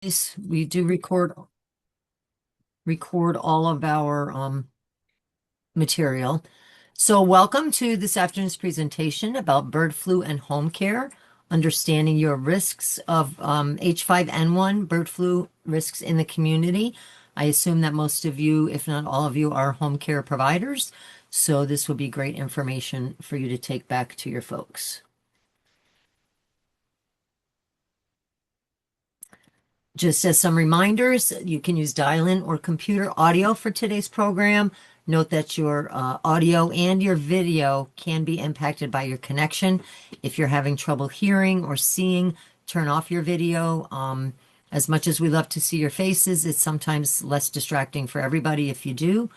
We do record all of our material. So welcome to this afternoon's presentation about bird flu and home care, understanding your risks of H5N1 bird flu risks in the community. I assume that most of you, if not all of you, are home care providers. So this will be great information for you to take back to your folks. Just as some reminders, you can use dial-in or computer audio for today's program. Note that your audio and your video can be impacted by your connection. If you're having trouble hearing or seeing, turn off your video. As much as we love to see your faces, it's sometimes less distracting for everybody if you do.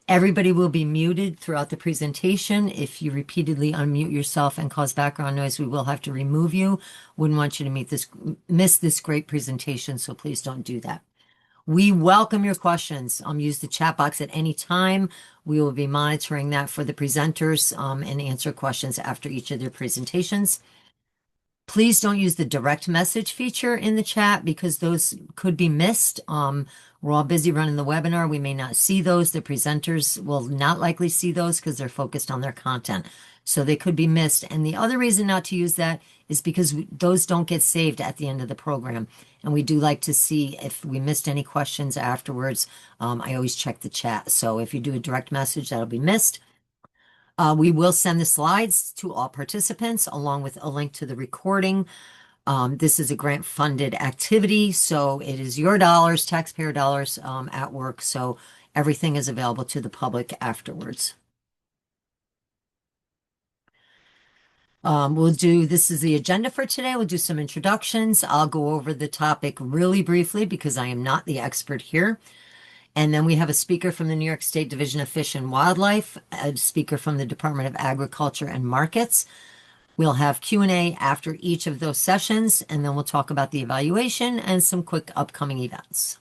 Everybody will be muted throughout the presentation. If you repeatedly unmute yourself and cause background noise, we will have to remove you. Wouldn't want you to miss this great presentation, so please don't do that. We welcome your questions. Use the chat box at any time. We will be monitoring that for the presenters and answer questions after each of their presentations. Please don't use the direct message feature in the chat because those could be missed. We're all busy running the webinar. We may not see those. The presenters will not likely see those because they're focused on their content. So they could be missed. And the other reason not to use that is because those don't get saved at the end of the program. And we do like to see if we missed any questions afterwards. I always check the chat. So if you do a direct message, that'll be missed. We will send the slides to all participants along with a link to the recording. This is a grant-funded activity, so it is your dollars, taxpayer dollars at work, so everything is available to the public afterwards. This is the agenda for today. We'll do some introductions. I'll go over the topic really briefly because I am not the expert here. And then we have a speaker from the New York State Division of Fish and Wildlife, a speaker from the Department of Agriculture and Markets. We'll have Q&A after each of those sessions, and then we'll talk about the evaluation and some quick upcoming events.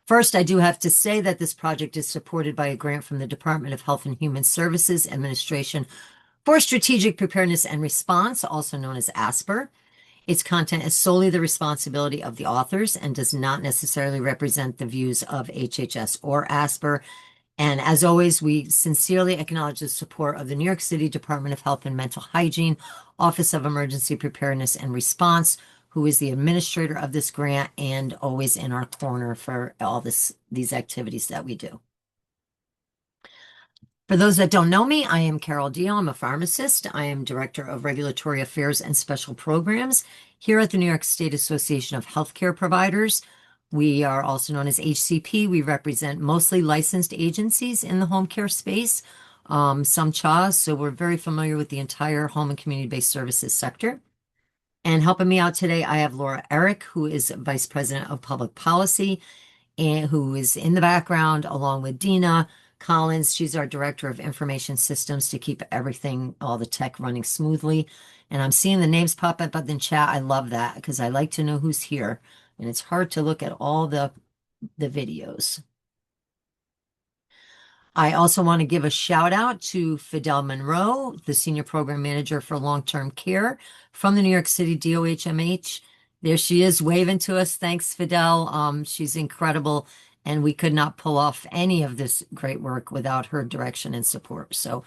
First, I do have to say that this project is supported by a grant from the Department of Health and Human Services Administration for Strategic Preparedness and Response, also known as ASPR. Its content is solely the responsibility of the authors and does not necessarily represent the views of HHS or ASPR. And as always, we sincerely acknowledge the support of the New York City Department of Health and Mental Hygiene, Office of Emergency Preparedness and Response, who is the administrator of this grant and always in our corner for all these activities that we do. For those that don't know me, I am Carol Deal. I'm a pharmacist. I am Director of Regulatory Affairs and Special Programs here at the New York State Association of Healthcare Providers. We are also known as HCP. We represent mostly licensed agencies in the home care space, some CHAs, so we're very familiar with the entire home and community-based services sector. And helping me out today, I have Laura Eric, who is Vice President of Public Policy, and who is in the background, along with Dina Collins. She's our Director of Information Systems to keep everything, all the tech running smoothly. And I'm seeing the names pop up in the chat. I love that because I like to know who's here. And it's hard to look at all the videos. I also want to give a shout out to Fidel Monroe, the Senior Program Manager for Long-Term Care from the New York City DOHMH. There she is waving to us. Thanks, Fidel. She's incredible. And we could not pull off any of this great work without her direction and support. So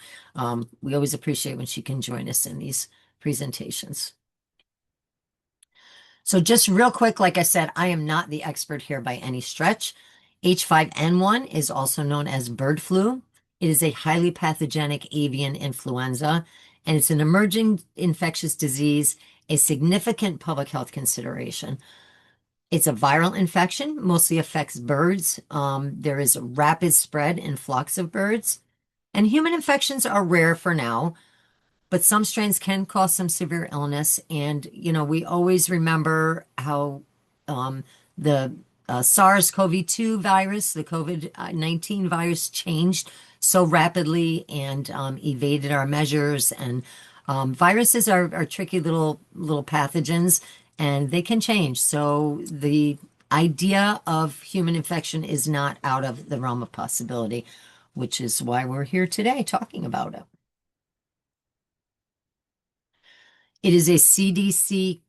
we always appreciate when she can join us in these presentations. So just real quick, like I said, I am not the expert here by any stretch. H5N1 is also known as bird flu. It is a highly pathogenic avian influenza, and it's an emerging infectious disease, a significant public health consideration. It's a viral infection, mostly affects birds. There is a rapid spread in flocks of birds, and human infections are rare for now, but some strains can cause some severe illness. And, you know, we always remember how the SARS-CoV-2 virus, the COVID-19 virus changed so rapidly and evaded our measures. And viruses are tricky little pathogens, and they can change. So the idea of human infection is not out of the realm of possibility, which is why we're here today talking about it. It is a CDC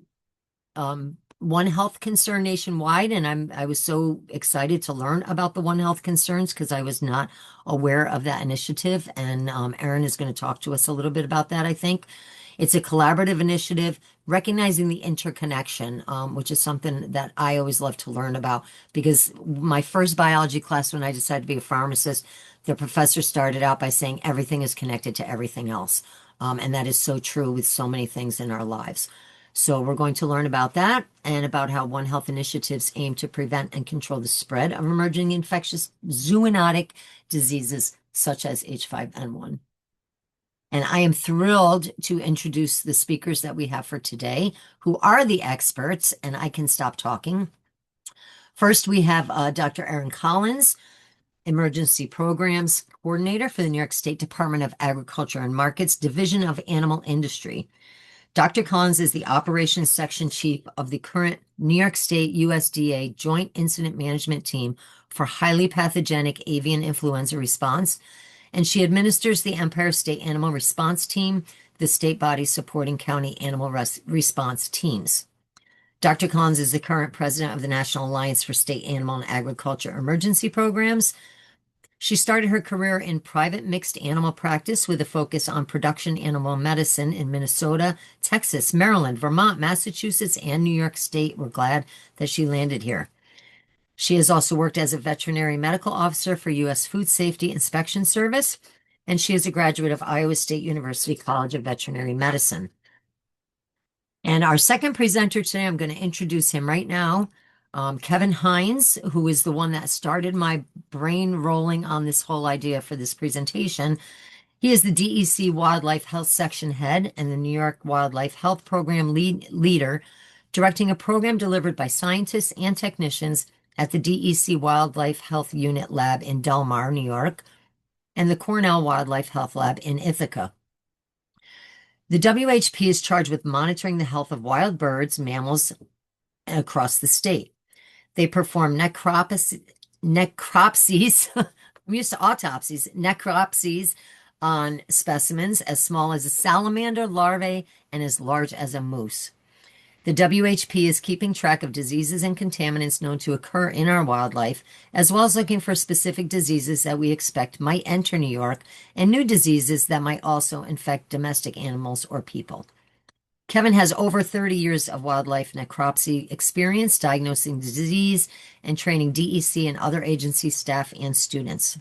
One Health concern nationwide, and I was so excited to learn about the One Health concerns because I was not aware of that initiative. And Erin is going to talk to us a little bit about that, I think. It's a collaborative initiative recognizing the interconnection, which is something that I always love to learn about because my first biology class, when I decided to be a pharmacist, the professor started out by saying everything is connected to everything else. And that is so true with so many things in our lives. So we're going to learn about that and about how One Health initiatives aim to prevent and control the spread of emerging infectious zoonotic diseases such as H5N1. And I am thrilled to introduce the speakers that we have for today, who are the experts, and I can stop talking. First, we have Dr. Erin Collins, Emergency Programs Coordinator for the New York State Department of Agriculture and Markets, Division of Animal Industry. Dr. Collins is the Operations Section Chief of the current New York State USDA Joint Incident Management Team for Highly Pathogenic Avian Influenza Response, and she administers the Empire State Animal Response Team, the state body supporting county animal response teams. Dr. Collins is the current president of the National Alliance for State Animal and Agriculture Emergency Programs. She started her career in private mixed animal practice with a focus on production animal medicine in Minnesota, Texas, Maryland, Vermont, Massachusetts, and New York State. We're glad that she landed here. She has also worked as a veterinary medical officer for U.S. Food Safety Inspection Service, and she is a graduate of Iowa State University College of Veterinary Medicine. And our second presenter today, I'm going to introduce him right now, Kevin Hines, who is the one that started my brain rolling on this whole idea for this presentation. He is the DEC Wildlife Health Section Head and the New York Wildlife Health Program leader, directing a program delivered by scientists and technicians at the DEC Wildlife Health Unit Lab in Del Mar, New York, and the Cornell Wildlife Health Lab in Ithaca. The WHP is charged with monitoring the health of wild birds, mammals across the state. They perform necropsies, I'm used to autopsies, necropsies on specimens as small as a salamander larvae and as large as a moose. The WHP is keeping track of diseases and contaminants known to occur in our wildlife, as well as looking for specific diseases that we expect might enter New York and new diseases that might also infect domestic animals or people. Kevin has over 30 years of wildlife necropsy experience diagnosing disease and training DEC and other agency staff and students.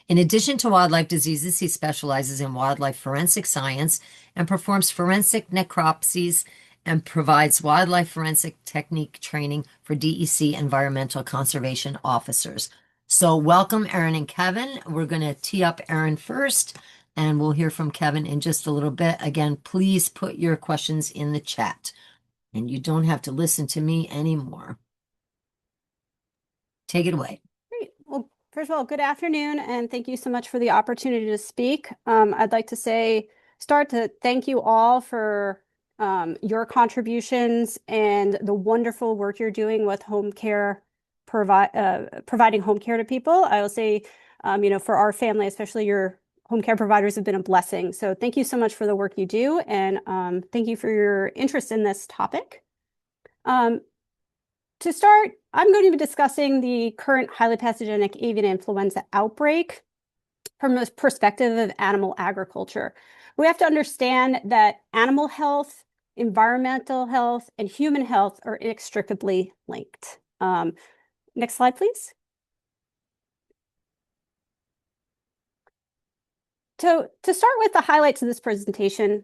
In addition to wildlife diseases, he specializes in wildlife forensic science and performs forensic necropsies and provides wildlife forensic technique training for DEC environmental conservation officers. So welcome, Erin and Kevin. We're going to tee up Erin first, and we'll hear from Kevin in just a little bit. Again, please put your questions in the chat, and you don't have to listen to me anymore. Take it away. Great. Well, first of all, good afternoon, and thank you so much for the opportunity to speak. I'd like to start to thank you all for your contributions and the wonderful work you're doing with home care, providing home care to people. I will say, for our family, especially your home care providers have been a blessing. So thank you so much for the work you do, and thank you for your interest in this topic. To start, I'm going to be discussing the current highly pathogenic avian influenza outbreak from the perspective of animal agriculture. We have to understand that animal health, environmental health, and human health are inextricably linked. Next slide, please. To start with the highlights of this presentation,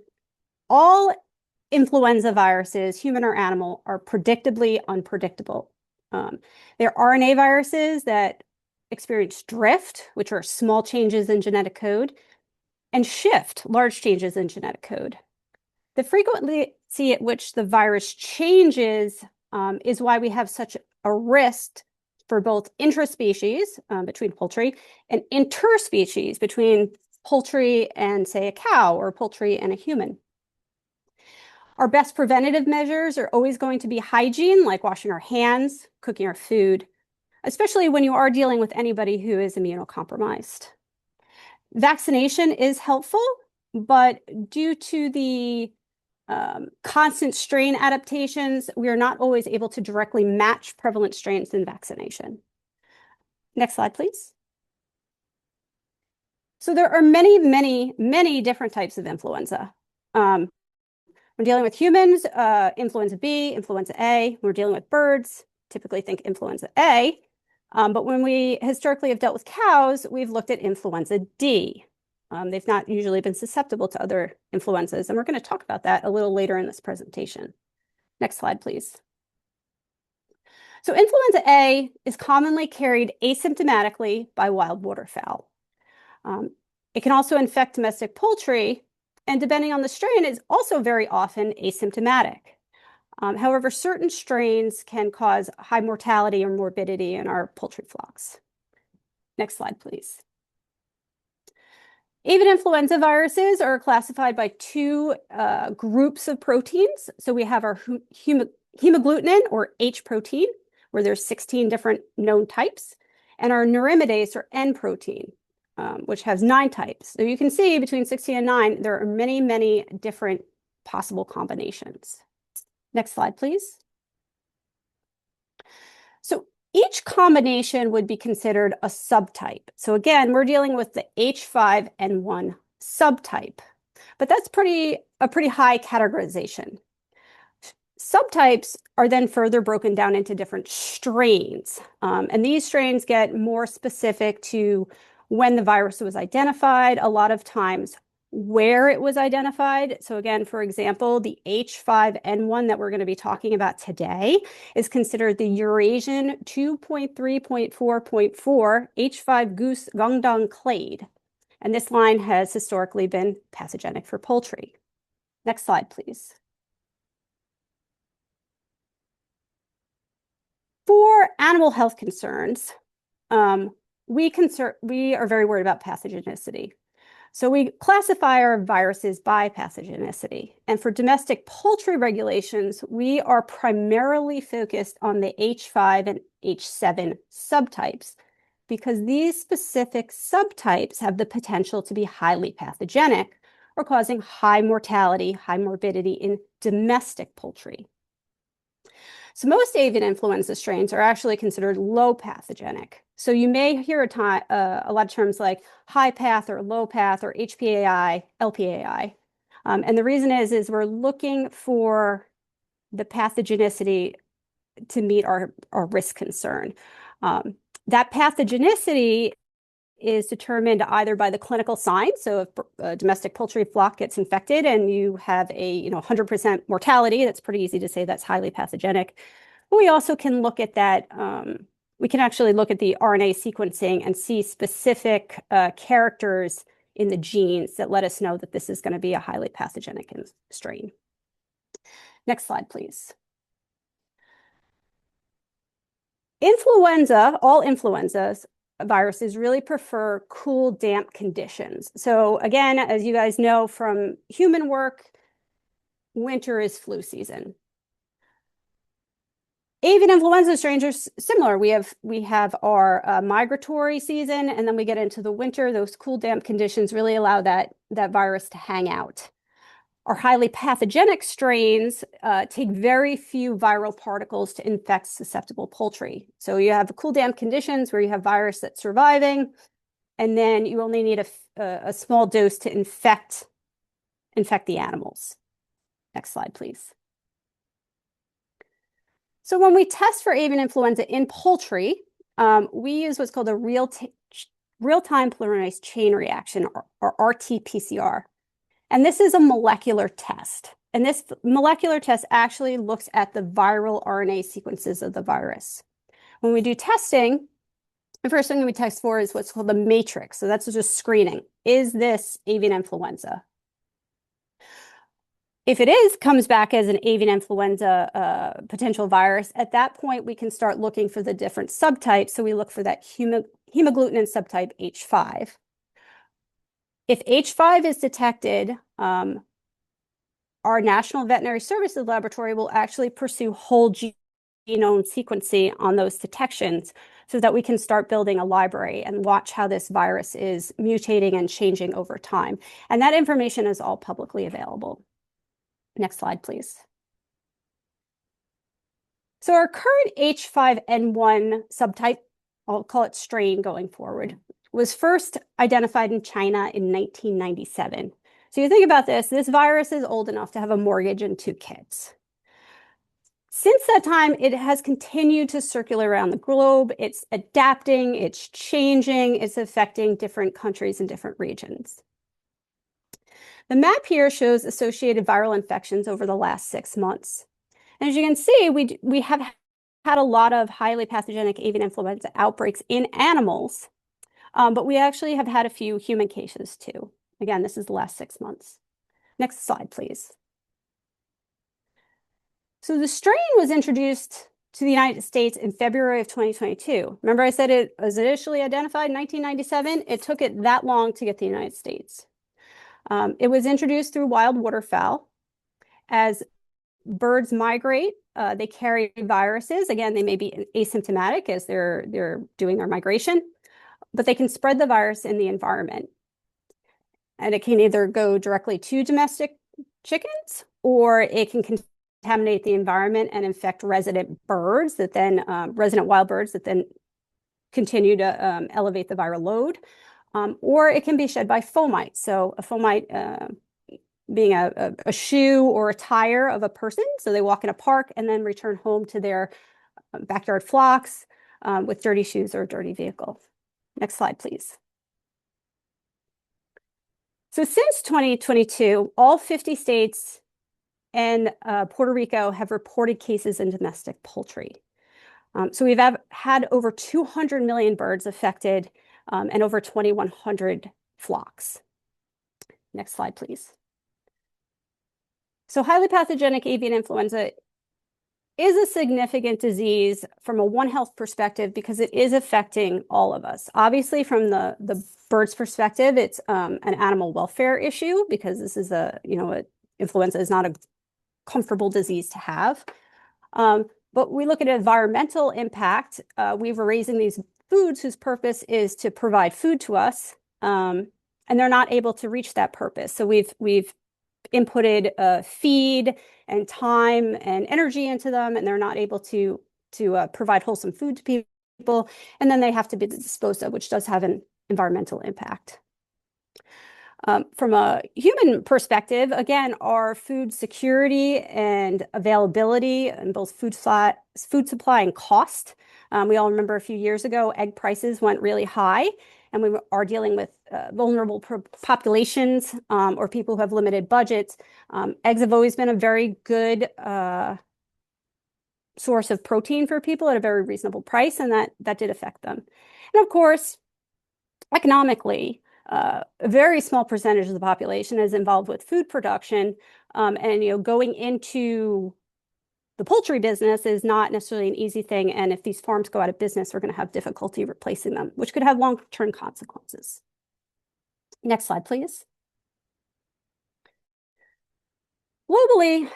all influenza viruses, human or animal, are predictably unpredictable. There are RNA viruses that experience drift, which are small changes in genetic code, and shift, large changes in genetic code. The frequency at which the virus changes is why we have such a risk for both intraspecies between poultry and interspecies between poultry and, say, a cow, or poultry and a human. Our best preventative measures are always going to be hygiene, like washing our hands, cooking our food, especially when you are dealing with anybody who is immunocompromised. Vaccination is helpful, but due to the constant strain adaptations, we are not always able to directly match prevalent strains in vaccination. Next slide, please. So there are many, many, many different types of influenza. When dealing with humans, influenza B, influenza A. When we're dealing with birds, typically think influenza A. But when we historically have dealt with cows, we've looked at influenza D. They've not usually been susceptible to other influenzas, and we're going to talk about that a little later in this presentation. Next slide, please. So influenza A is commonly carried asymptomatically by wild waterfowl. It can also infect domestic poultry, and depending on the strain, is also very often asymptomatic. However, certain strains can cause high mortality or morbidity in our poultry flocks. Next slide, please. Avian influenza viruses are classified by two groups of proteins. So we have our hemagglutinin, or H protein, where there's 16 different known types, and our neuraminidase, or N protein, which has 9 types. So you can see between 16 and 9, there are many, many different possible combinations. Next slide, please. So each combination would be considered a subtype. So again, we're dealing with the H5N1 subtype, but that's a pretty high categorization. Subtypes are then further broken down into different strains, and these strains get more specific to when the virus was identified, a lot of times where it was identified. So again, for example, the H5N1 that we're going to be talking about today is considered the Eurasian 2.3.4.4 H5 goose Guangdong clade. And this line has historically been pathogenic for poultry. Next slide, please. For animal health concerns, we are very worried about pathogenicity. So we classify our viruses by pathogenicity. And for domestic poultry regulations, we are primarily focused on the H5 and H7 subtypes because these specific subtypes have the potential to be highly pathogenic or causing high mortality, high morbidity in domestic poultry. So most avian influenza strains are actually considered low pathogenic. So you may hear a lot of terms like high path or low path or HPAI, LPAI. And the reason is we're looking for the pathogenicity to meet our risk concern. That pathogenicity is determined either by the clinical signs. So if a domestic poultry flock gets infected and you have a 100% mortality, that's pretty easy to say that's highly pathogenic. But we also can look at that. We can actually look at the RNA sequencing and see specific characters in the genes that let us know that this is going to be a highly pathogenic strain. Next slide, please. All influenzas viruses really prefer cool, damp conditions. So again, as you guys know from human work, winter is flu season. Avian influenza strains are similar. We have our migratory season, and then we get into the winter. Those cool, damp conditions really allow that virus to hang out. Our highly pathogenic strains take very few viral particles to infect susceptible poultry. So you have cool, damp conditions where you have virus that's surviving, and then you only need a small dose to infect the animals. Next slide, please. So when we test for avian influenza in poultry, we use what's called a real-time polymerase chain reaction, or RT-PCR. And this is a molecular test. And this molecular test actually looks at the viral RNA sequences of the virus. When we do testing, the first thing we test for is what's called the matrix. So that's just screening. Is this avian influenza? If it comes back as an avian influenza potential virus, at that point, we can start looking for the different subtypes. So we look for that hemagglutinin subtype H5. If H5 is detected, our National Veterinary Services Laboratory will actually pursue whole genome sequencing on those detections so that we can start building a library and watch how this virus is mutating and changing over time. And that information is all publicly available. Next slide, please. So our current H5N1 subtype, I'll call it strain going forward, was first identified in China in 1997. So you think about this virus is old enough to have a mortgage and 2 kids. Since that time, it has continued to circulate around the globe. It's adapting, it's changing, it's affecting different countries and different regions. The map here shows associated viral infections over the last 6 months. And as you can see, we have had a lot of highly pathogenic avian influenza outbreaks in animals, but we actually have had a few human cases too. Again, this is the last 6 months. Next slide, please. So the strain was introduced to the United States in February of 2022. Remember I said it was initially identified in 1997? It took it that long to get to the United States. It was introduced through wild waterfowl. As birds migrate, they carry viruses. Again, they may be asymptomatic as they're doing their migration, but they can spread the virus in the environment. And it can either go directly to domestic chickens, or it can contaminate the environment and infect resident birds that then, resident wild birds that then continue to elevate the viral load. Or it can be shed by fomites. So a fomite being a shoe or a tire of a person. So they walk in a park and then return home to their backyard flocks with dirty shoes or a dirty vehicle. Next slide, please. So since 2022, all 50 states and Puerto Rico have reported cases in domestic poultry. So we've had over 200 million birds affected and over 2,100 flocks. Next slide, please. So highly pathogenic avian influenza is a significant disease from a One Health perspective because it is affecting all of us. Obviously, from the bird's perspective, it's an animal welfare issue because this is influenza is not a comfortable disease to have. But we look at environmental impact. We were raising these foods whose purpose is to provide food to us, and they're not able to reach that purpose. So we've inputted feed and time and energy into them, and they're not able to provide wholesome food to people, and then they have to be disposed of, which does have an environmental impact. From a human perspective, again, our food security and availability and both food supply and cost. We all remember a few years ago, egg prices went really high, and we are dealing with vulnerable populations or people who have limited budgets. Eggs have always been a very good source of protein for people at a very reasonable price, and that did affect them. And of course, economically, a very small percentage of the population is involved with food production, and going into the poultry business is not necessarily an easy thing. And if these farms go out of business, we're going to have difficulty replacing them, which could have long-term consequences. Next slide, please. Globally,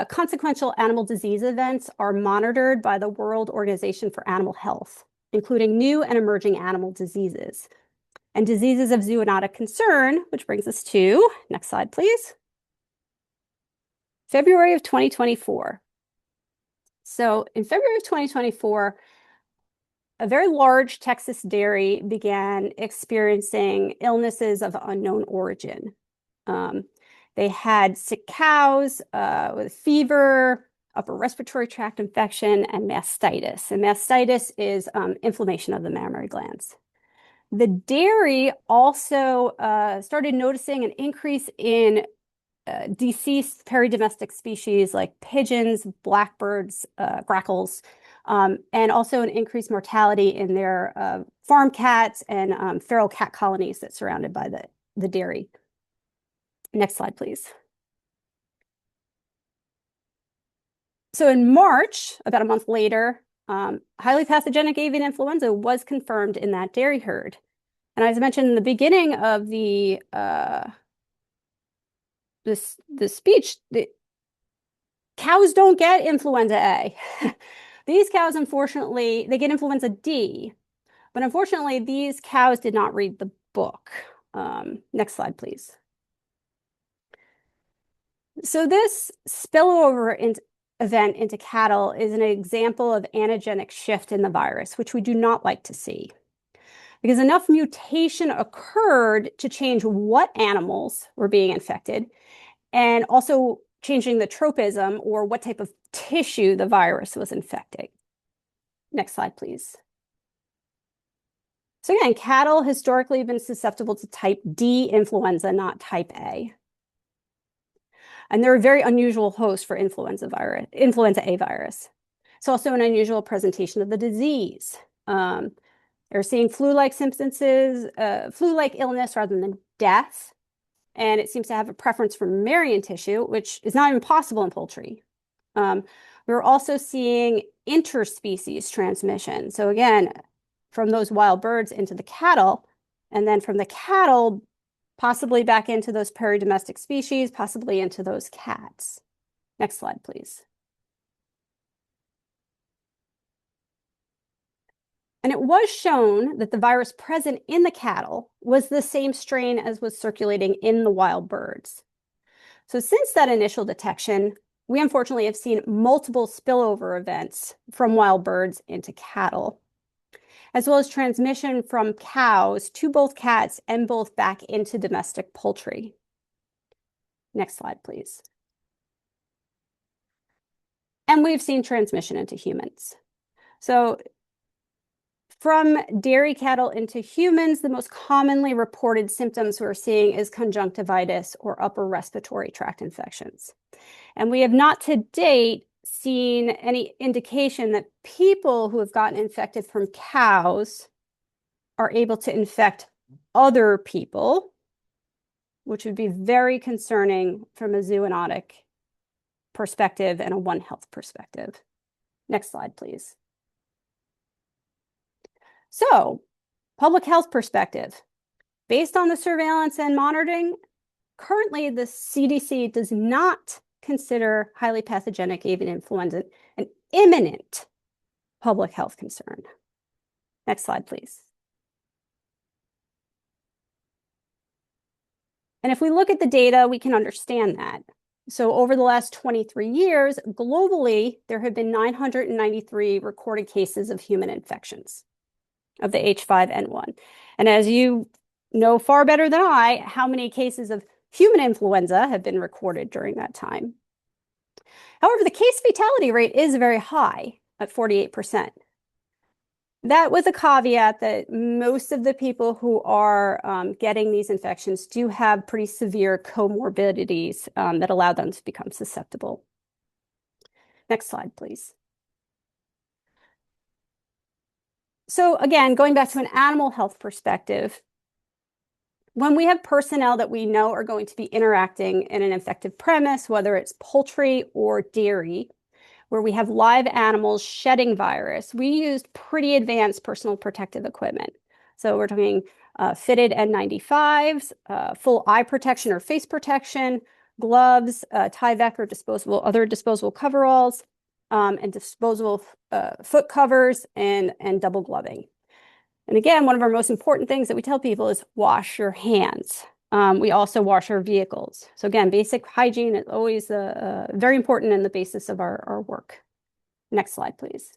consequential animal disease events are monitored by the World Organization for Animal Health, including new and emerging animal diseases and diseases of zoonotic concern, which brings us to, next slide, please, February of 2024. So in February of 2024, a very large Texas dairy began experiencing illnesses of unknown origin. They had sick cows with fever, upper respiratory tract infection, and mastitis. And mastitis is inflammation of the mammary glands. The dairy also started noticing an increase in deceased peridomestic species like pigeons, blackbirds, grackles, and also an increased mortality in their farm cats and feral cat colonies that's surrounded by the dairy. Next slide, please. So in March, about a month later, highly pathogenic avian influenza was confirmed in that dairy herd. And as I mentioned in the beginning of the speech, cows don't get influenza A. These cows, unfortunately, they get influenza D. But unfortunately, these cows did not read the book. Next slide, please. So this spillover event into cattle is an example of antigenic shift in the virus, which we do not like to see, because enough mutation occurred to change what animals were being infected and also changing the tropism, or what type of tissue the virus was infecting. Next slide, please. So again, cattle historically have been susceptible to type D influenza, not type A. And they're a very unusual host for influenza A virus. It's also an unusual presentation of the disease. They're seeing flu-like symptoms, flu-like illness rather than death. And it seems to have a preference for mammalian tissue, which is not even possible in poultry. We're also seeing interspecies transmission. So again, from those wild birds into the cattle, and then from the cattle, possibly back into those peri-domestic species, possibly into those cats. Next slide, please. And it was shown that the virus present in the cattle was the same strain as was circulating in the wild birds. So since that initial detection, we unfortunately have seen multiple spillover events from wild birds into cattle, as well as transmission from cows to both cats and both back into domestic poultry. Next slide, please. And we've seen transmission into humans. So from dairy cattle into humans, the most commonly reported symptoms we're seeing is conjunctivitis or upper respiratory tract infections. And we have not to date seen any indication that people who have gotten infected from cows are able to infect other people, which would be very concerning from a zoonotic perspective and a One Health perspective. Next slide, please. So, public health perspective. Based on the surveillance and monitoring, currently the CDC does not consider highly pathogenic avian influenza an imminent public health concern. Next slide, please. And if we look at the data, we can understand that. So over the last 23 years, globally, there have been 993 recorded cases of human infections of the H5N1. And as you know far better than I, how many cases of human influenza have been recorded during that time. However, the case fatality rate is very high at 48%. That with a caveat that most of the people who are getting these infections do have pretty severe comorbidities that allow them to become susceptible. Next slide, please. So again, going back to an animal health perspective, when we have personnel that we know are going to be interacting in an infected premise, whether it's poultry or dairy, where we have live animals shedding virus, we used pretty advanced personal protective equipment. So we're talking fitted N95s, full eye protection or face protection, gloves, Tyvek or other disposable coveralls, and disposable foot covers and double gloving. And again, one of our most important things that we tell people is wash your hands. We also wash our vehicles. So again, basic hygiene is always very important in the basis of our work. Next slide, please.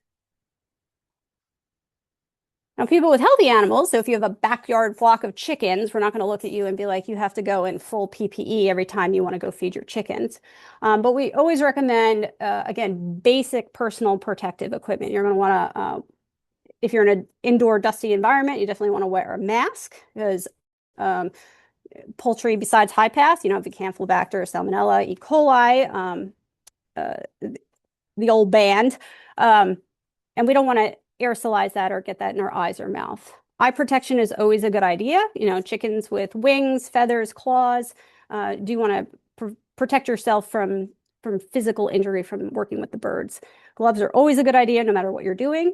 Now, people with healthy animals, so if you have a backyard flock of chickens, we're not going to look at you and be like, you have to go in full PPE every time you want to go feed your chickens. But we always recommend, again, basic personal protective equipment. You're going to want to, if you're in an indoor dusty environment, you definitely want to wear a mask, because poultry, besides high path, if you Campylobacter, Salmonella, E. coli, the old band, and we don't want to aerosolize that or get that in our eyes or mouth. Eye protection is always a good idea. Chickens with wings, feathers, claws, do you want to protect yourself from physical injury from working with the birds. Gloves are always a good idea no matter what you're doing.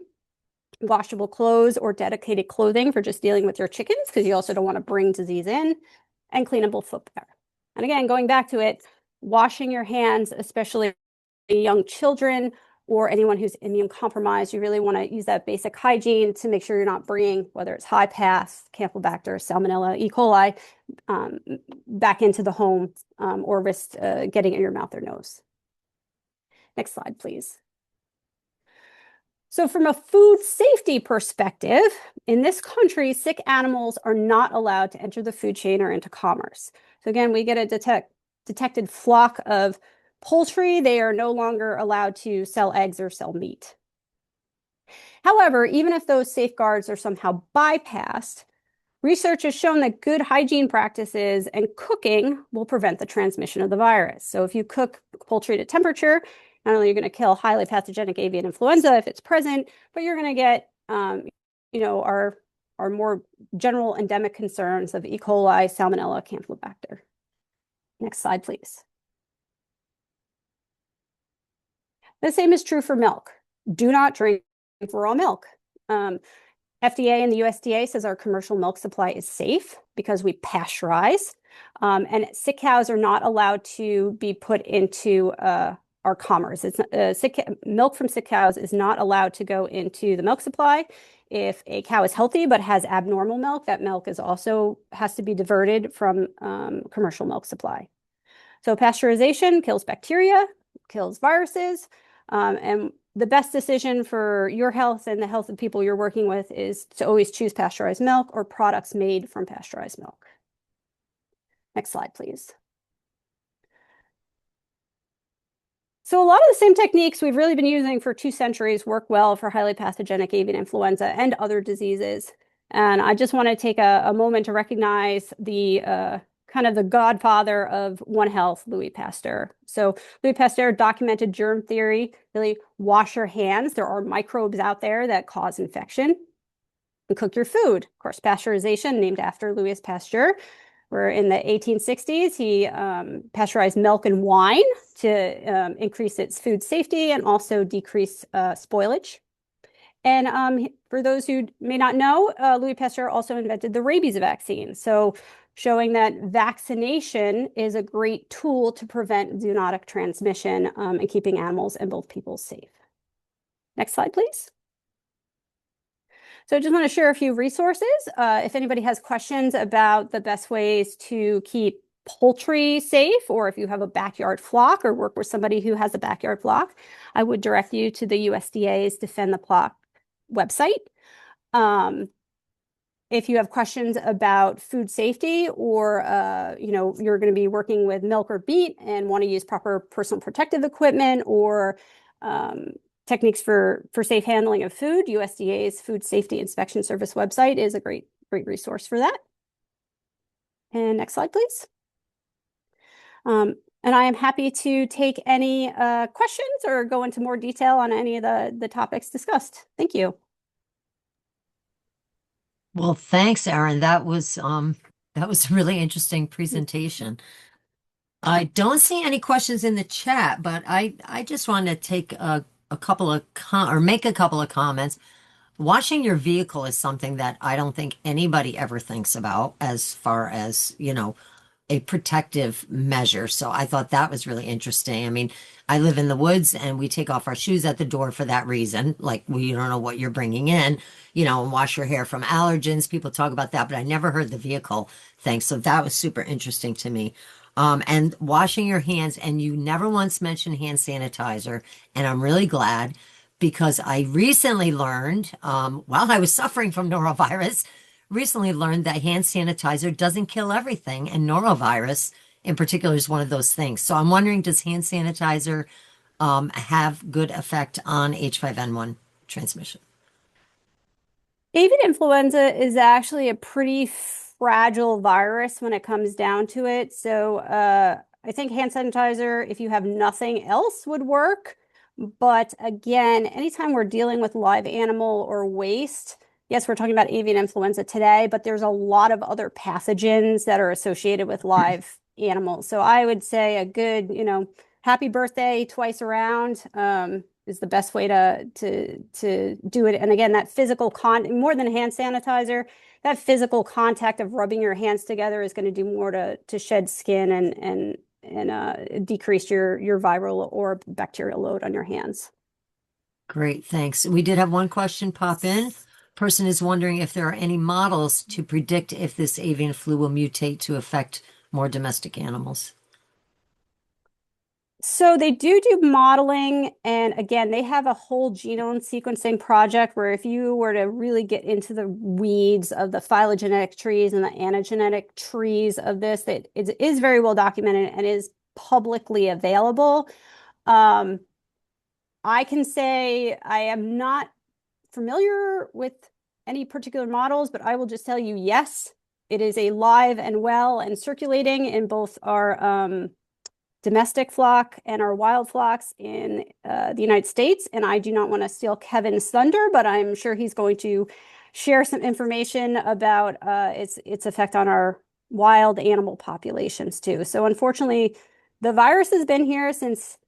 Washable clothes or dedicated clothing for just dealing with your chickens, because you also don't want to bring disease in, and cleanable footwear. And again, going back to it, washing your hands, especially young children, or anyone who's immune compromised. You really want to use that basic hygiene to make sure you're not bringing, whether it's high path, Campylobacter, Salmonella, E. coli, back into the home or risk getting in your mouth or nose. Next slide, please. So from a food safety perspective, in this country, sick animals are not allowed to enter the food chain or into commerce. So again, we get a detected flock of poultry. They are no longer allowed to sell eggs or sell meat. However, even if those safeguards are somehow bypassed, research has shown that good hygiene practices and cooking will prevent the transmission of the virus. So if you cook poultry to temperature, not only are you going to kill highly pathogenic avian influenza if it's present, but you're going to get, our more general endemic concerns of E. coli, Salmonella, Campylobacter. Next slide, please. The same is true for milk. Do not drink raw milk. FDA and the USDA says our commercial milk supply is safe because we pasteurize, and sick cows are not allowed to be put into our commerce. Milk from sick cows is not allowed to go into the milk supply. If a cow is healthy but has abnormal milk, that milk is also has to be diverted from commercial milk supply. So pasteurization kills bacteria, kills viruses, and the best decision for your health and the health of people you're working with is to always choose pasteurized milk or products made from pasteurized milk. Next slide, please. So a lot of the same techniques we've really been using for 2 centuries work well for highly pathogenic avian influenza and other diseases. And I just want to take a moment to recognize the kind of the godfather of One Health, Louis Pasteur. So Louis Pasteur documented germ theory, really wash your hands. There are microbes out there that cause infection. And cook your food. Of course, pasteurization, named after Louis Pasteur. Where in the 1860s, he pasteurized milk and wine to increase its food safety and also decrease spoilage. And for those who may not know, Louis Pasteur also invented the rabies vaccine. So showing that vaccination is a great tool to prevent zoonotic transmission and keeping animals and both people safe. Next slide, please. So I just want to share a few resources. If anybody has questions about the best ways to keep poultry safe, or if you have a backyard flock or work with somebody who has a backyard flock, I would direct you to the USDA's Defend the Flock website. If you have questions about food safety or, you're going to be working with milk or beet and want to use proper personal protective equipment or techniques for safe handling of food, USDA's Food Safety Inspection Service website is a great resource for that. And next slide, please. And I am happy to take any questions or go into more detail on any of the topics discussed. Thank you. Well, thanks, Erin. That was a really interesting presentation. I don't see any questions in the chat, but I just want to take a couple of make a couple of comments. Washing your vehicle is something that I don't think anybody ever thinks about as far as, a protective measure. So I thought that was really interesting. I mean, I live in the woods and we take off our shoes at the door for that reason. Like, we don't know what you're bringing in, and wash your hair from allergens. People talk about that, but I never heard the vehicle thing. So that was super interesting to me. And washing your hands, and you never once mentioned hand sanitizer. And I'm really glad because I recently learned, while I was suffering from norovirus, that hand sanitizer doesn't kill everything, and norovirus in particular is one of those things. So I'm wondering, does hand sanitizer have good effect on H5N1 transmission? Avian influenza is actually a pretty fragile virus when it comes down to it. So I think hand sanitizer, if you have nothing else, would work. But again, anytime we're dealing with live animal or waste, yes, we're talking about avian influenza today, but there's a lot of other pathogens that are associated with live animals. So I would say a good, happy birthday twice around is the best way to do it. And again, that physical more than hand sanitizer, that physical contact of rubbing your hands together is going to do more to shed skin and decrease your viral or bacterial load on your hands. Great, thanks. We did have one question pop in. Person is wondering if there are any models to predict if this avian flu will mutate to affect more domestic animals. So they do modeling, and again, they have a whole genome sequencing project where if you were to really get into the weeds of the phylogenetic trees and the anagenetic trees of this, that it is very well documented and is publicly available. Um, I can say I am not familiar with any particular models, but I will just tell you, yes, it is alive and well and circulating in both our domestic flock and our wild flocks in the United States. And I do not want to steal Kevin's thunder, but I'm sure he's going to share some information about its effect on our wild animal populations too. So unfortunately, the virus has been here since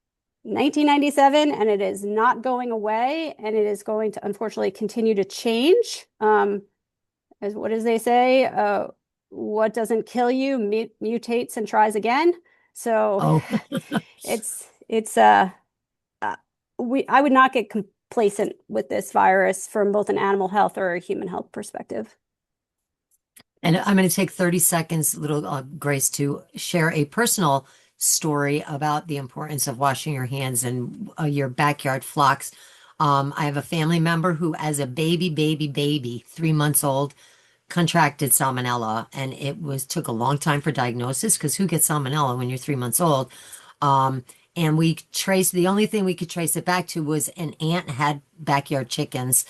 1997, and it is not going away, and it is going to unfortunately continue to change. As what does they say? What doesn't kill you mutates and tries again. So Oh, it's I would not get complacent with this virus from both an animal health or a human health perspective. and I'm going to take 30 seconds, little Grace, to share a personal story about the importance of washing your hands and your backyard flocks. I have a family member who, as a baby, 3 months old, contracted salmonella, and it was took a long time for diagnosis because who gets salmonella when you're 3 months old? Um, and we traced the only thing we could trace it back to was an aunt had backyard chickens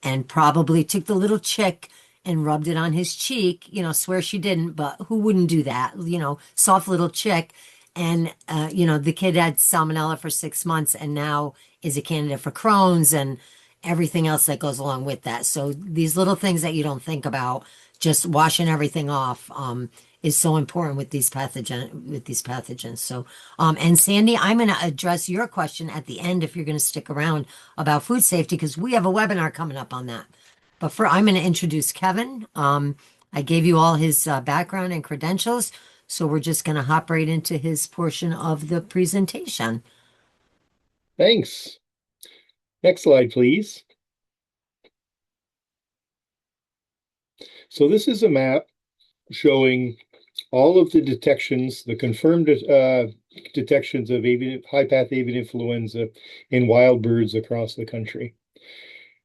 and probably took the little chick and rubbed it on his cheek. Swear she didn't, but who wouldn't do that? Soft little chick. And, the kid had salmonella for 6 months and now is a candidate for Crohn's and everything else that goes along with that. So these little things that you don't think about, just washing everything off, is so important with these pathogens. So, and Sandy, I'm going to address your question at the end if you're going to stick around about food safety because we have a webinar coming up on that. But I'm going to introduce Kevin. I gave you all his background and credentials, so we're just going to hop right into his portion of the presentation. Thanks. Next slide, please. So this is a map showing all of the detections, the confirmed detections of high-path avian influenza in wild birds across the country.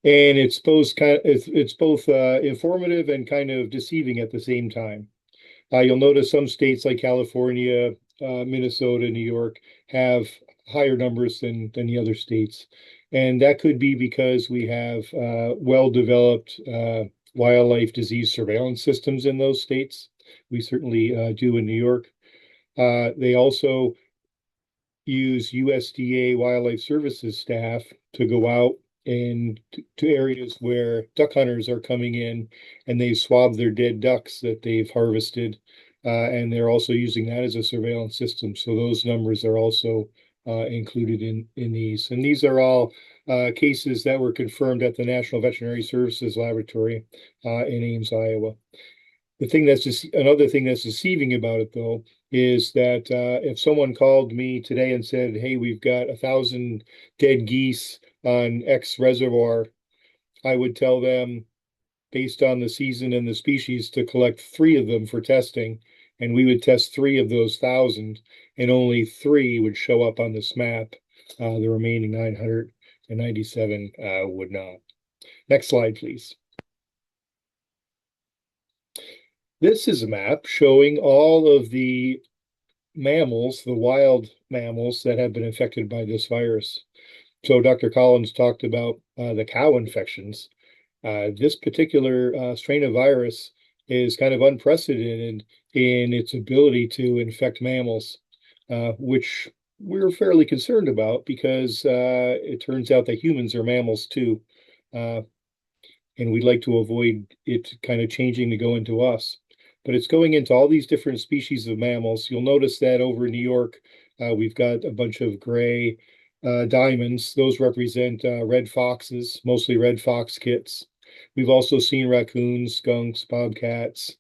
And it's both informative and kind of deceiving at the same time. You'll notice some states like California, Minnesota, New York have higher numbers than the other states. And that could be because we have well-developed wildlife disease surveillance systems in those states. We certainly do in New York. They also use USDA Wildlife Services staff to go out and to areas where duck hunters are coming in and they swab their dead ducks that they've harvested. And they're also using that as a surveillance system. So those numbers are also included in these. And these are all cases that were confirmed at the National Veterinary Services Laboratory in Ames, Iowa. Another thing that's deceiving about it, though, is that if someone called me today and said, "Hey, we've got 1,000 dead geese on X reservoir," I would tell them, based on the season and the species, to collect 3 of them for testing, and we would test 3 of those 1,000, and only 3 would show up on this map. The remaining 997 would not. Next slide, please. This is a map showing all of the mammals, the wild mammals that have been infected by this virus. So Dr. Collins talked about the cow infections. This particular strain of virus is kind of unprecedented in its ability to infect mammals, which we're fairly concerned about because it turns out that humans are mammals too. And we'd like to avoid it kind of changing to go into us. But it's going into all these different species of mammals. You'll notice that over in New York, we've got a bunch of gray diamonds. Those represent red foxes, mostly red fox kits. We've also seen raccoons, skunks, bobcats,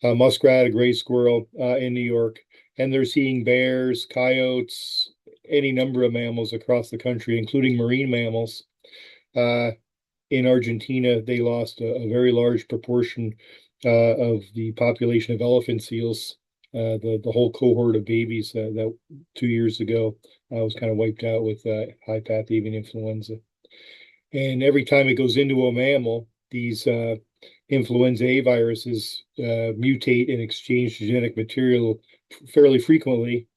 muskrat, a gray squirrel in New York. And they're seeing bears, coyotes, any number of mammals across the country, including marine mammals. In Argentina, they lost a very large proportion of the population of elephant seals. The whole cohort of babies that 2 years ago was kind of wiped out with high path avian influenza. And every time it goes into a mammal, these influenza A viruses mutate and exchange genetic material fairly frequently.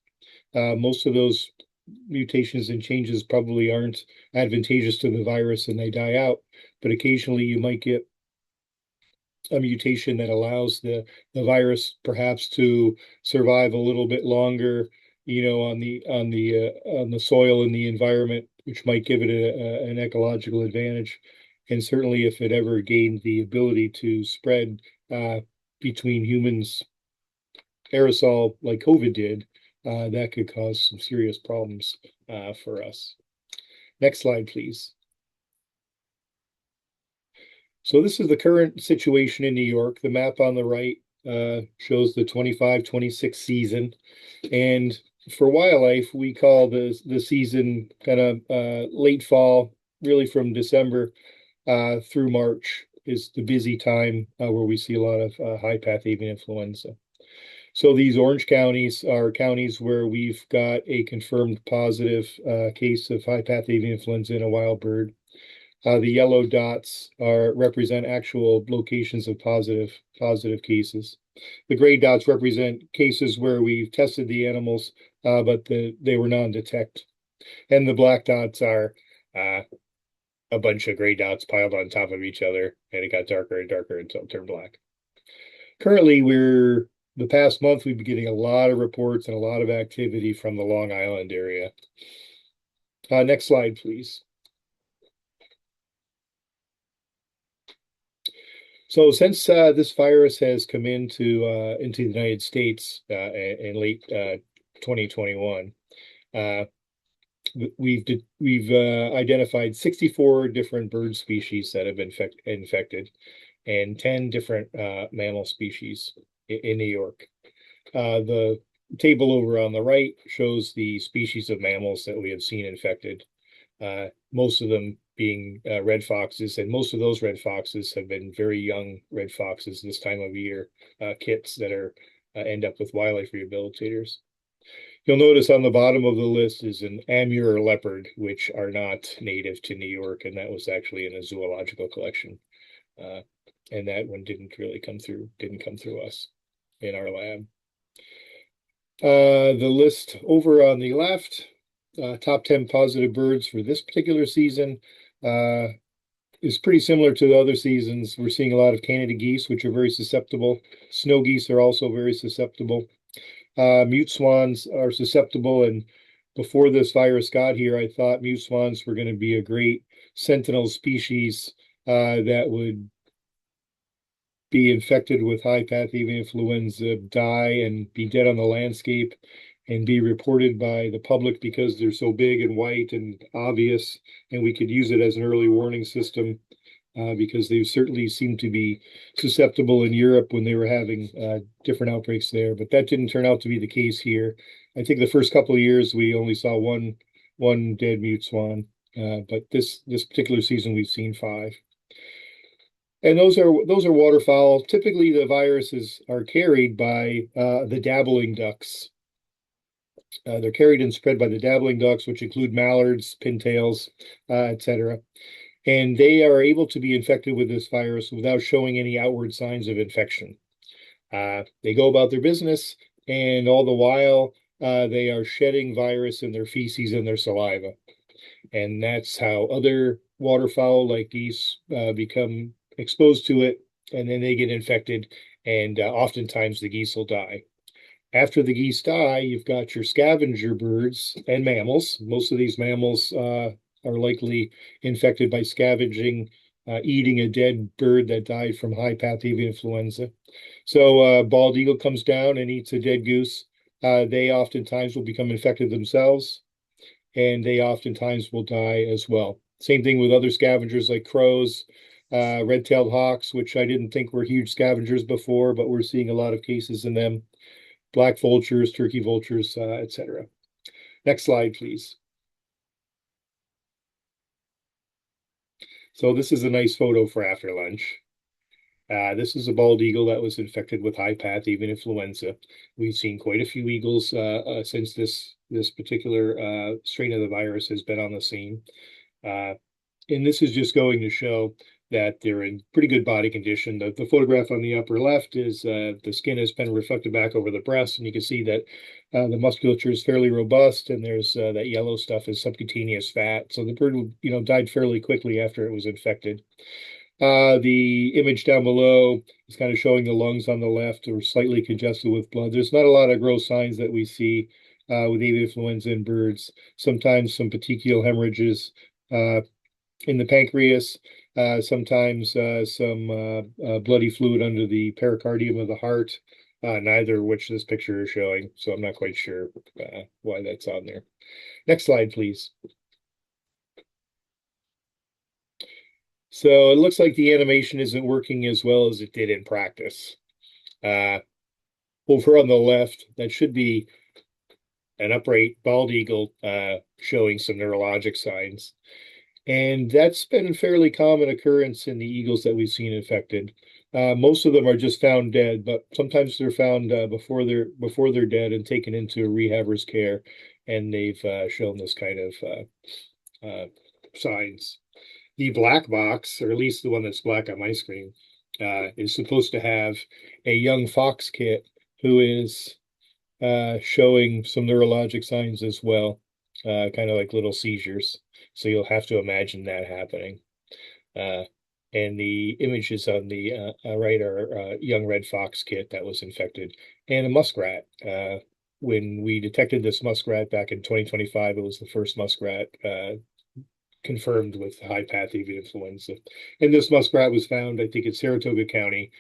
Most of those mutations and changes probably aren't advantageous to the virus and they die out, but occasionally you might get a mutation that allows the virus perhaps to survive a little bit longer, on the soil and the environment, which might give it an ecological advantage. And certainly, if it ever gained the ability to spread between humans, aerosol like COVID did, that could cause some serious problems for us. Next slide, please. So this is the current situation in New York. The map on the right shows the 25-26 season. And for wildlife, we call the season kind of late fall, really from December through March is the busy time where we see a lot of high path avian influenza. So these orange counties are counties where we've got a confirmed positive case of high path avian influenza in a wild bird. The yellow dots represent actual locations of positive cases. The gray dots represent cases where we've tested the animals, but they were non-detect. And the black dots are a bunch of gray dots piled on top of each other, and it got darker and darker until it turned black. Currently, the past month, we've been getting a lot of reports and a lot of activity from the Long Island area. Next slide, please. So since this virus has come into the United States in late 2021, we've identified 64 different bird species that have been infected, and 10 different mammal species in New York. The table over on the right shows the species of mammals that we have seen infected. Most of them being red foxes, and most of those red foxes have been very young red foxes this time of year, kits that are end up with wildlife rehabilitators. You'll notice on the bottom of the list is an amur leopard, which are not native to New York, and that was actually in a zoological collection. And that one didn't come through us in our lab. The list over on the left, top 10 positive birds for this particular season is pretty similar to the other seasons. We're seeing a lot of Canada geese, which are very susceptible. Snow geese are also very susceptible. Mute swans are susceptible, and before this virus got here, I thought mute swans were going to be a great sentinel species that would be infected with high path avian influenza, die and be dead on the landscape, and be reported by the public because they're so big and white and obvious, and we could use it as an early warning system because they certainly seemed to be susceptible in Europe when they were having different outbreaks there. But that didn't turn out to be the case here. I think the first couple of years we only saw one dead mute swan, but this particular season we've seen 5. And those are waterfowl. Typically, the viruses are carried by the dabbling ducks. They're carried and spread by the dabbling ducks, which include mallards, pintails, etc. And they are able to be infected with this virus without showing any outward signs of infection. They go about their business, and all the while, they are shedding virus in their feces and their saliva. And that's how other waterfowl like geese become exposed to it, and then they get infected, and oftentimes the geese will die. After the geese die, you've got your scavenger birds and mammals. Most of these mammals are likely infected by scavenging, eating a dead bird that died from high path avian influenza. So bald eagle comes down and eats a dead goose. They oftentimes will become infected themselves, and they oftentimes will die as well. Same thing with other scavengers like crows, red-tailed hawks, which I didn't think were huge scavengers before, but we're seeing a lot of cases in them. Black vultures, turkey vultures, etc. Next slide, please. So this is a nice photo for after lunch. This is a bald eagle that was infected with high path avian influenza. We've seen quite a few eagles since this particular strain of the virus has been on the scene. And this is just going to show that they're in pretty good body condition. The photograph on the upper left is the skin has been reflected back over the breast, and you can see that the musculature is fairly robust, and there's that yellow stuff is subcutaneous fat. So the bird, died fairly quickly after it was infected. The image down below is kind of showing the lungs on the left are slightly congested with blood. There's not a lot of gross signs that we see with avian influenza in birds. Sometimes some petechial hemorrhages in the pancreas, sometimes some bloody fluid under the pericardium of the heart, neither of which this picture is showing. So I'm not quite sure why that's on there. Next slide, please. So it looks like the animation isn't working as well as it did in practice. Over on the left, that should be an upright bald eagle showing some neurologic signs. And that's been a fairly common occurrence in the eagles that we've seen infected. Most of them are just found dead, but sometimes they're found before they're dead and taken into a rehabber's care, and they've shown this kind of signs. The black box, or at least the one that's black on my screen, is supposed to have a young fox kit who is showing some neurologic signs as well, kind of like little seizures. So you'll have to imagine that happening. And the images on the right are a young red fox kit that was infected, and a muskrat. When we detected this muskrat back in 2025, it was the first muskrat confirmed with high path avian influenza. And this muskrat was found, I think, in Saratoga County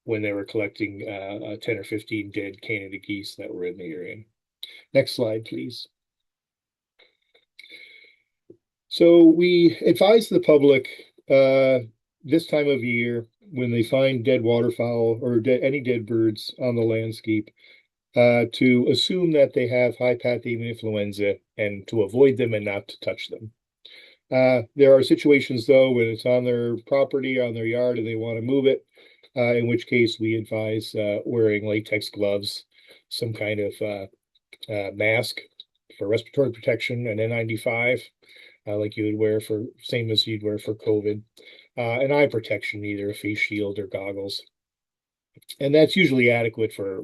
when they were collecting 10 or 15 dead Canada geese that were in the area. Next slide, please. So we advise the public this time of year when they find dead waterfowl or any dead birds on the landscape to assume that they have high path avian influenza and to avoid them and not to touch them. There are situations, though, when it's on their property, on their yard, and they want to move it, in which case we advise wearing latex gloves, some kind of mask for respiratory protection, an N95, like you would wear same as you'd wear for COVID, an eye protection, either a face shield or goggles. And that's usually adequate for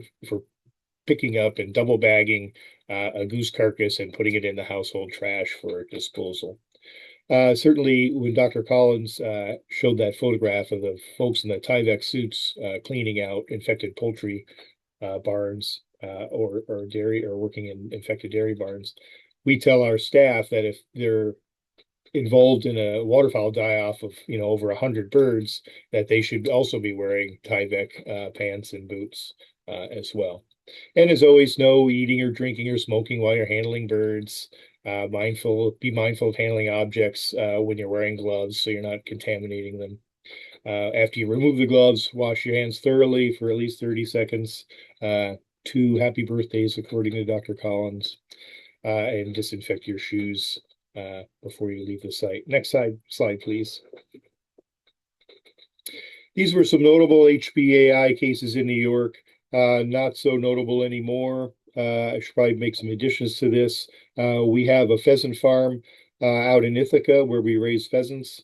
picking up and double bagging a goose carcass and putting it in the household trash for disposal. Certainly, when Dr. Collins showed that photograph of the folks in the Tyvek suits cleaning out infected poultry barns or dairy or working in infected dairy barns, we tell our staff that if they're involved in a waterfowl die-off of over 100 birds, that they should also be wearing Tyvek pants and boots as well. And as always, no eating or drinking or smoking while you're handling birds. Be mindful of handling objects when you're wearing gloves so you're not contaminating them. After you remove the gloves, wash your hands thoroughly for at least 30 seconds. 2 happy birthdays, according to Dr. Collins, and disinfect your shoes before you leave the site. Next slide, please. These were some notable HBAI cases in New York. Not so notable anymore. I should probably make some additions to this. We have a pheasant farm out in Ithaca where we raise pheasants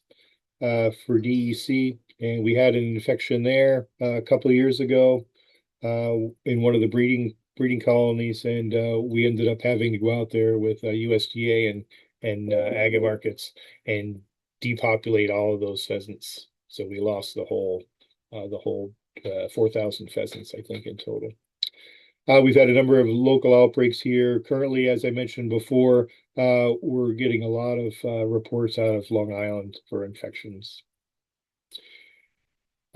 for DEC, and we had an infection there a couple of years ago in one of the breeding colonies, and we ended up having to go out there with USDA and ag markets and depopulate all of those pheasants. So we lost the whole 4,000 pheasants, I think, in total. We've had a number of local outbreaks here. Currently, as I mentioned before, we're getting a lot of reports out of Long Island for infections.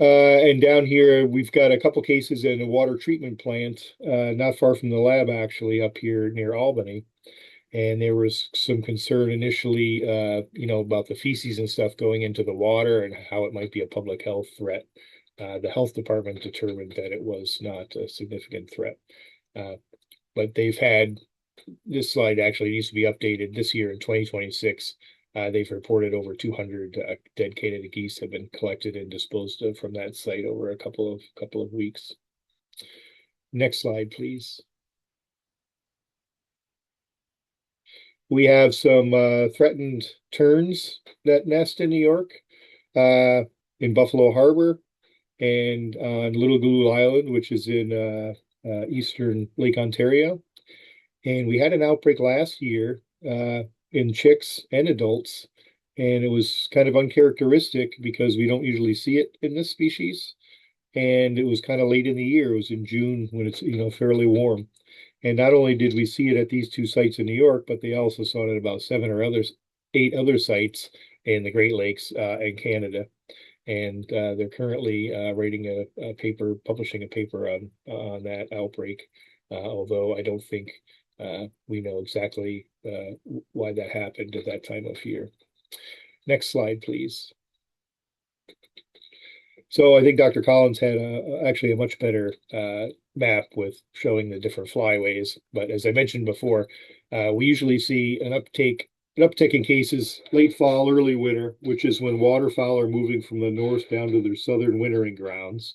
And down here, we've got a couple cases in a water treatment plant, not far from the lab, actually, up here near Albany. And there was some concern initially, about the feces and stuff going into the water and how it might be a public health threat. The health department determined that it was not a significant threat. But this slide actually needs to be updated this year in 2026. They've reported over 200 dead Canada geese have been collected and disposed of from that site over a couple of weeks. Next slide, please. We have some threatened terns that nest in New York, in Buffalo Harbor, and on Little Galoo Island, which is in eastern Lake Ontario. And we had an outbreak last year in chicks and adults, and it was kind of uncharacteristic because we don't usually see it in this species. And it was kind of late in the year. It was in June when it's, fairly warm. And not only did we see it at these two sites in New York, but they also saw it at about 8 other sites in the Great Lakes and Canada. And they're currently writing a paper, publishing a paper on that outbreak. Although I don't think we know exactly why that happened at that time of year. Next slide, please. So I think Dr. Collins had actually a much better map with showing the different flyways. But as I mentioned before, we usually see an uptick in cases late fall, early winter, which is when waterfowl are moving from the north down to their southern wintering grounds.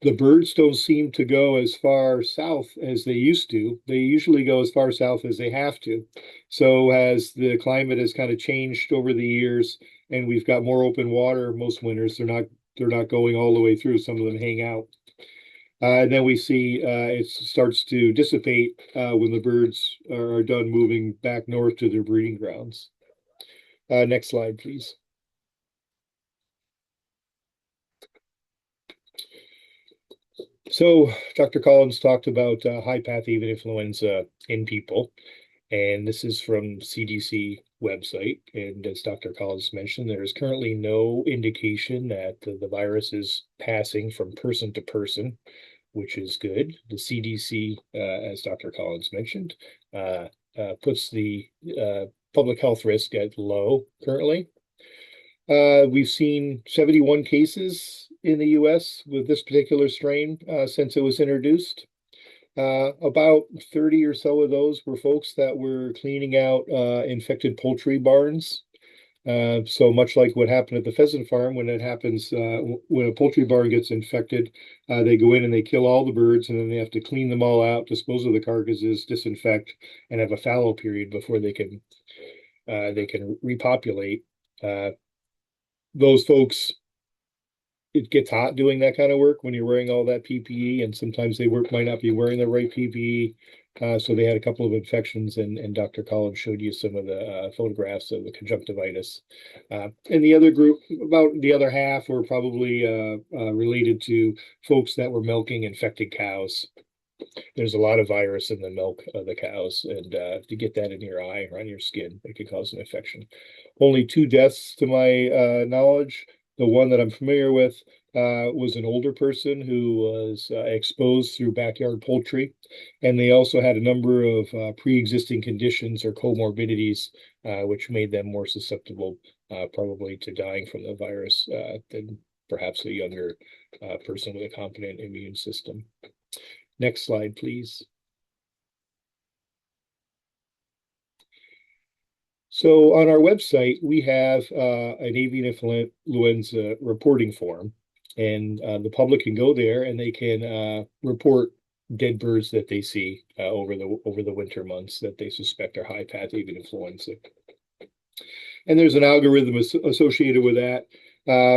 The birds don't seem to go as far south as they used to. They usually go as far south as they have to. So as the climate has kind of changed over the years and we've got more open water most winters, they're not going all the way through. Some of them hang out. And then we see it starts to dissipate when the birds are done moving back north to their breeding grounds. Next slide, please. So Dr. Collins talked about high path avian influenza in people, and this is from CDC website. And as Dr. Collins mentioned, there is currently no indication that the virus is passing from person to person, which is good. The CDC, as Dr. Collins mentioned, puts the public health risk at low currently. We've seen 71 cases in the US with this particular strain since it was introduced. About 30 or so of those were folks that were cleaning out infected poultry barns. So much like what happened at the pheasant farm, when it happens, when a poultry barn gets infected, they go in and they kill all the birds, and then they have to clean them all out, dispose of the carcasses, disinfect, and have a fallow period before they can repopulate. Those folks, it gets hot doing that kind of work when you're wearing all that PPE, and sometimes they might not be wearing the right PPE. So they had a couple of infections, and Dr. Collins showed you some of the photographs of the conjunctivitis. And the other group, about the other half, were probably related to folks that were milking infected cows. There's a lot of virus in the milk of the cows, and if you get that in your eye or on your skin, it could cause an infection. Only 2 deaths to my knowledge. The one that I'm familiar with was an older person who was exposed through backyard poultry, and they also had a number of pre-existing conditions or comorbidities, which made them more susceptible, probably to dying from the virus than perhaps a younger person with a competent immune system. Next slide, please. So on our website, we have an avian influenza reporting form, and the public can go there and they can report dead birds that they see over the winter months that they suspect are high path avian influenza. And there's an algorithm associated with that,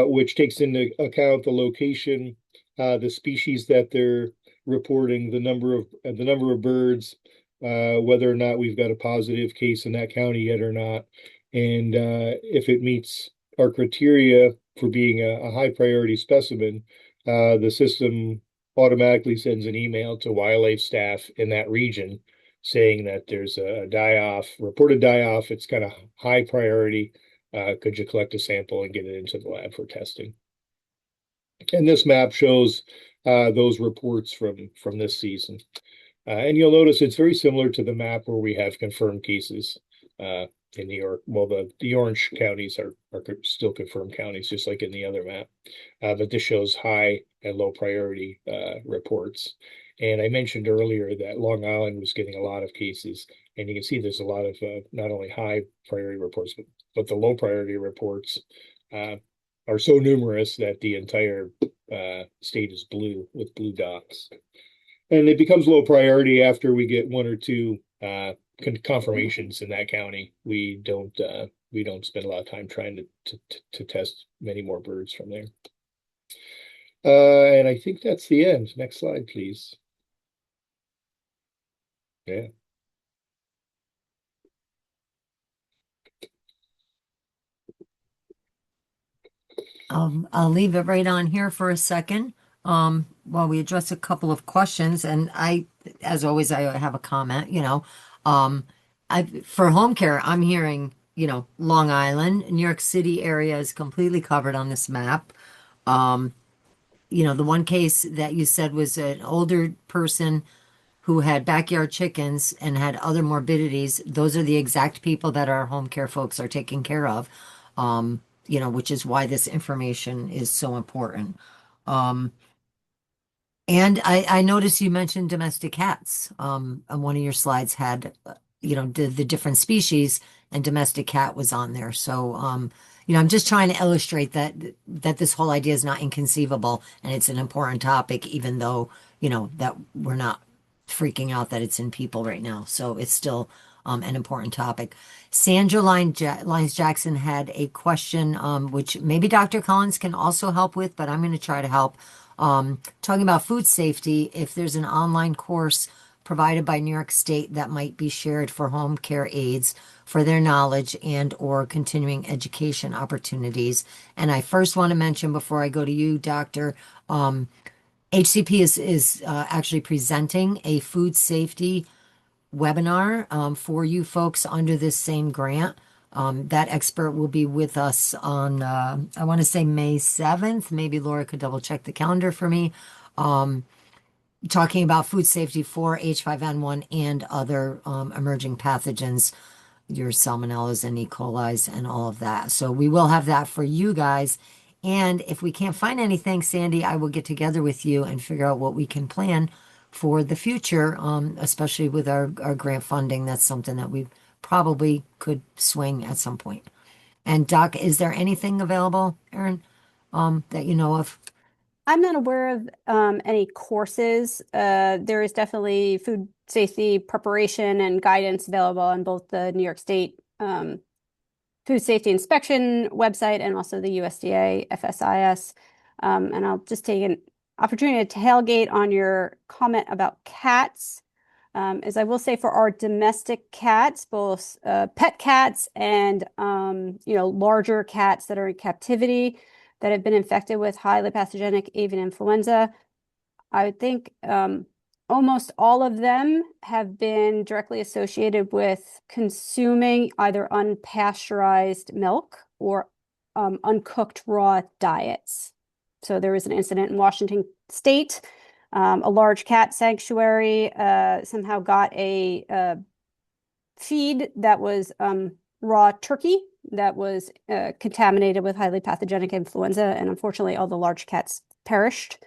which takes into account the location, the species that they're reporting, the number of birds, whether or not we've got a positive case in that county yet or not, and if it meets our criteria for being a high priority specimen, the system automatically sends an email to wildlife staff in that region saying that there's a reported die-off. It's kind of high priority. Could you collect a sample and get it into the lab for testing? And this map shows those reports from this season. And you'll notice it's very similar to the map where we have confirmed cases in New York. Well, the orange counties are still confirmed counties, just like in the other map. But this shows high and low priority reports. And I mentioned earlier that Long Island was getting a lot of cases. And you can see there's a lot of not only high priority reports, but but the low priority reports are so numerous that the entire state is blue with blue dots. And it becomes low priority after we get one or two confirmations in that county. We don't spend a lot of time trying to test many more birds from there. And I think that's the end. Next slide, please. Yeah. I'll leave it right on here for a second while we address a couple of questions. And as always, I have a comment, for home care, I'm hearing, Long Island, New York City area is completely covered on this map. The one case that you said was an older person who had backyard chickens and had other morbidities. Those are the exact people that our home care folks are taking care of, which is why this information is so important. And I noticed you mentioned domestic cats. On one of your slides had, the different species, and domestic cat was on there. So, I'm just trying to illustrate that this whole idea is not inconceivable, and it's an important topic, even though, that we're not freaking out that it's in people right now. So it's still an important topic. Sandra Lyons Jackson had a question, which maybe Dr. Collins can also help with, but I'm going to try to help. Talking about food safety, if there's an online course provided by New York State that might be shared for home care aides for their knowledge and or continuing education opportunities. And I first want to mention before I go to you, Doctor, HCP is actually presenting a food safety webinar for you folks under this same grant. That expert will be with us on, I want to say May 7th. Maybe Laura could double check the calendar for me. Talking about food safety for H5N1 and other emerging pathogens, your salmonellas and E. coli's and all of that. So we will have that for you guys. And if we can't find anything, Sandy, I will get together with you and figure out what we can plan for the future, especially with our grant funding. That's something that we probably could swing at some point. And Doc, is there anything available, Erin, that you know of? I'm not aware of any courses. There is definitely food safety preparation and guidance available on both the New York State Food Safety Inspection website and also the USDA FSIS. And I'll just take an opportunity to tailgate on your comment about cats. As I will say for our domestic cats, both pet cats and larger cats that are in captivity that have been infected with highly pathogenic avian influenza, I would think almost all of them have been directly associated with consuming either unpasteurized milk or uncooked raw diets. So there was an incident in Washington State. A large cat sanctuary somehow got a feed that was raw turkey that was contaminated with highly pathogenic influenza, and unfortunately all the large cats perished.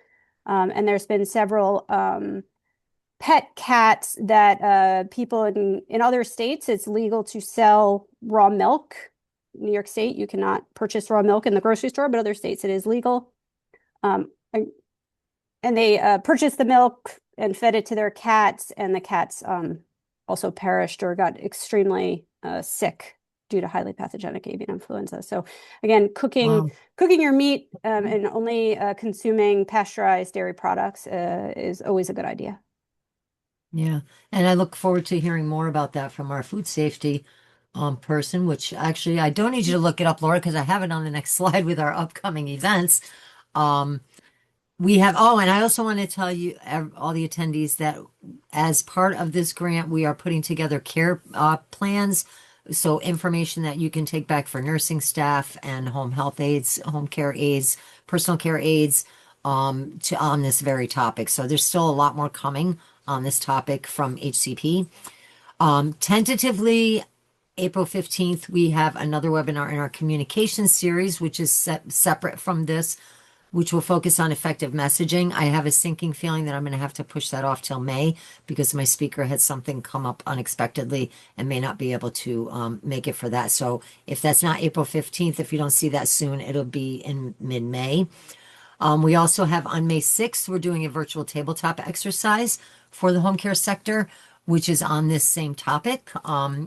And there's been several pet cats that people in other states, it's legal to sell raw milk. New York State, you cannot purchase raw milk in the grocery store, but other states it is legal. And they purchased the milk and fed it to their cats, and the cats also perished or got extremely sick due to highly pathogenic avian influenza. So again, cooking your meat and only consuming pasteurized dairy products is always a good idea. Yeah, and I look forward to hearing more about that from our food safety person, which actually I don't need you to look it up, Laura, because I have it on the next slide with our upcoming events. We have, and I also want to tell you, all the attendees, that as part of this grant, we are putting together care plans. So information that you can take back for nursing staff and home health aides, home care aides, personal care aides on this very topic. So there's still a lot more coming on this topic from HCP. Tentatively, April 15th, we have another webinar in our communication series, which is separate from this. which will focus on effective messaging. I have a sinking feeling that I'm going to have to push that off till May because my speaker had something come up unexpectedly and may not be able to make it for that. So if that's not April 15th, if you don't see that soon, it'll be in mid-May. We also have on May 6th, we're doing a virtual tabletop exercise for the home care sector, which is on this same topic.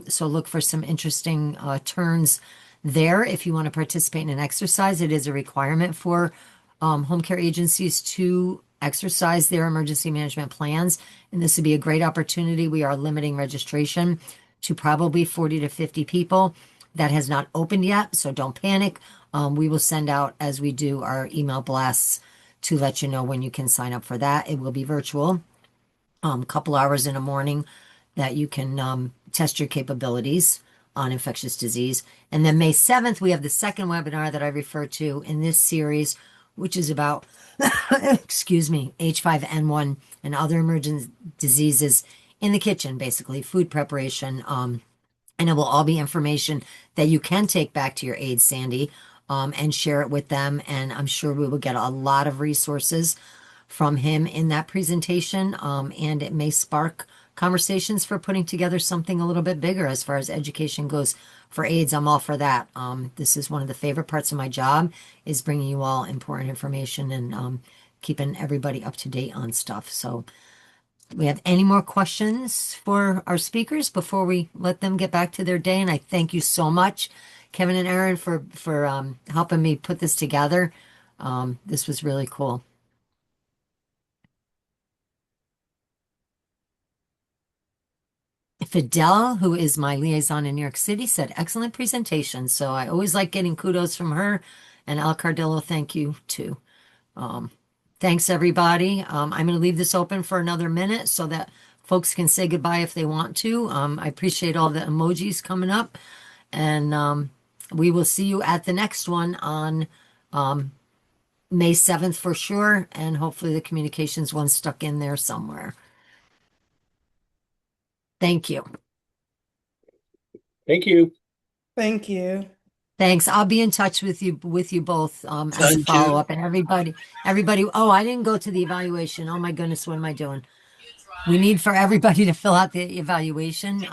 So look for some interesting turns there. If you want to participate in an exercise, it is a requirement for home care agencies to exercise their emergency management plans. And this would be a great opportunity. We are limiting registration to probably 40 to 50 people. That has not opened yet, so don't panic. We will send out, as we do, our email blasts to let you know when you can sign up for that. It will be virtual, a couple hours in the morning that you can test your capabilities on infectious disease. And then May 7th, we have the second webinar that I refer to in this series, which is about, excuse me, H5N1 and other emergent diseases in the kitchen, basically food preparation. And it will all be information that you can take back to your aides, Sandy, and share it with them. And I'm sure we will get a lot of resources from him in that presentation. And it may spark conversations for putting together something a little bit bigger as far as education goes for aides. I'm all for that. This is one of the favorite parts of my job is bringing you all important information and keeping everybody up to date on stuff. So do we have any more questions for our speakers before we let them get back to their day? And I thank you so much, Kevin and Aaron, for helping me put this together. This was really cool. Fidel, who is my liaison in New York City, said, excellent presentation. So I always like getting kudos from her. And Al Cardillo, thank you too. Thanks, everybody. I'm going to leave this open for another minute so that folks can say goodbye if they want to. I appreciate all the emojis coming up. And we will see you at the next one on May 7th for sure. And hopefully the communications one's stuck in there somewhere. Thank you. Thank you. Thank you. Thanks. I'll be in touch with you both as a Thank you. follow-up. And everybody, oh, I didn't go to the evaluation. Oh my goodness, what am I doing? We need for everybody to fill out the evaluation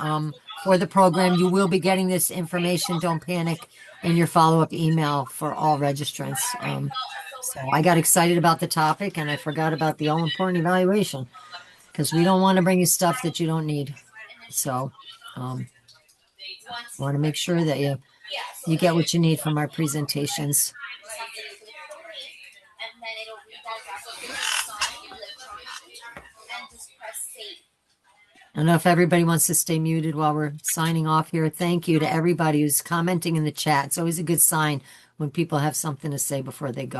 for the program. You will be getting this information, don't panic, in your follow-up email for all registrants. So I got excited about the topic and I forgot about the all-important evaluation because we don't want to bring you stuff that you don't need. So want to make sure that you get what you need from our presentations. I don't know if everybody wants to stay muted while we're signing off here. Thank you to everybody who's commenting in the chat. It's always a good sign when people have something to say before they go.